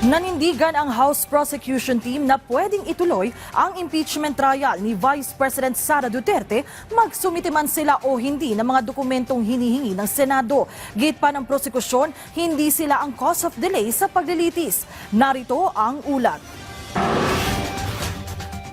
Nanindigan ang House Prosecution Team na pwedeng ituloy ang impeachment trial ni Vice President Sara Duterte magsumite man sila o hindi ng mga dokumentong hinihingi ng Senado. Gate pa ng prosekusyon, hindi sila ang cause of delay sa paglilitis. Narito ang ulat.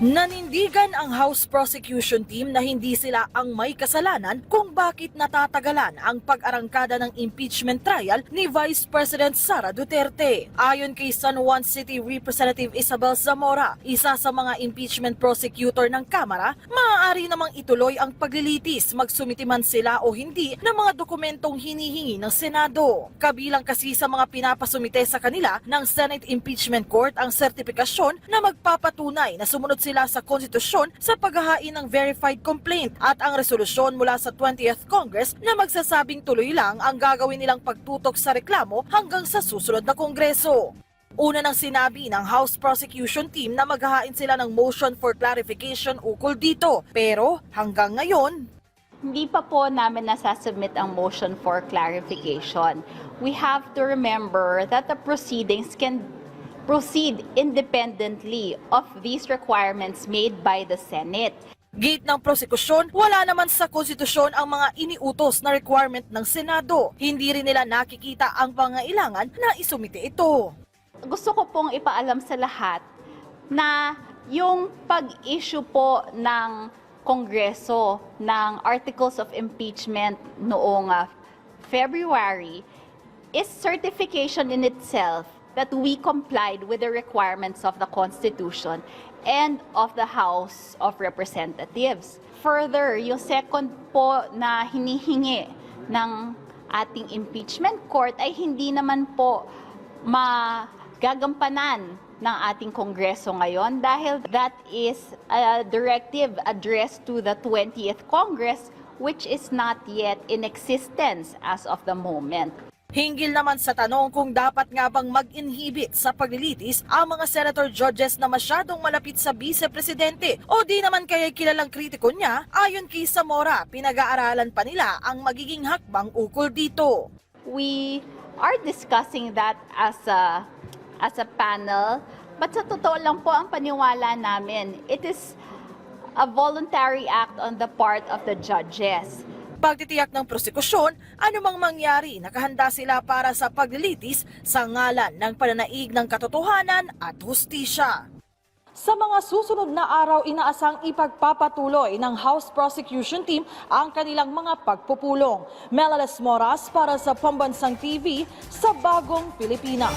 Nanindigan ang House Prosecution Team na hindi sila ang may kasalanan kung bakit natatagalan ang pag-arangkada ng impeachment trial ni Vice President Sara Duterte. Ayon kay San Juan City Representative Isabel Zamora, isa sa mga impeachment prosecutor ng Kamara, maaari namang ituloy ang paglilitis magsumiti man sila o hindi ng mga dokumentong hinihingi ng Senado. Kabilang kasi sa mga pinapasumite sa kanila ng Senate Impeachment Court ang sertipikasyon na magpapatunay na sumunod sila sa konstitusyon sa paghahain ng verified complaint at ang resolusyon mula sa 20th Congress na magsasabing tuloy lang ang gagawin nilang pagtutok sa reklamo hanggang sa susunod na Kongreso. Una nang sinabi ng House Prosecution Team na maghahain sila ng motion for clarification ukol dito. Pero hanggang ngayon, hindi pa po namin nasasubmit ang motion for clarification. We have to remember that the proceedings can proceed independently of these requirements made by the Senate. Gate ng prosekusyon, wala naman sa konstitusyon ang mga iniutos na requirement ng Senado. Hindi rin nila nakikita ang pangailangan na isumite ito. Gusto ko pong ipaalam sa lahat na yung pag-issue po ng Kongreso ng Articles of Impeachment noong February is certification in itself that we complied with the requirements of the Constitution and of the House of Representatives. Further, yung second po na hinihingi ng ating impeachment court ay hindi naman po magagampanan ng ating Kongreso ngayon dahil that is a directive addressed to the 20th Congress which is not yet in existence as of the moment. Hinggil naman sa tanong kung dapat nga bang mag-inhibit sa paglilitis ang mga senator judges na masyadong malapit sa vice-presidente o di naman kaya kilalang kritiko niya, ayon kay Zamora, pinag-aaralan pa nila ang magiging hakbang ukol dito. We are discussing that as a panel, but sa totoo lang po ang paniwala namin, it is a voluntary act on the part of the judges. Pagtitiyak ng prosekusyon, anumang mangyari, nakahanda sila para sa paglilitis sa ngalan ng pananaig ng katotohanan at hustisya. Sa mga susunod na araw, inaasang ipagpapatuloy ng House Prosecution Team ang kanilang mga pagpupulong. Melales Moras para sa Pambansang TV sa Bagong Pilipinas.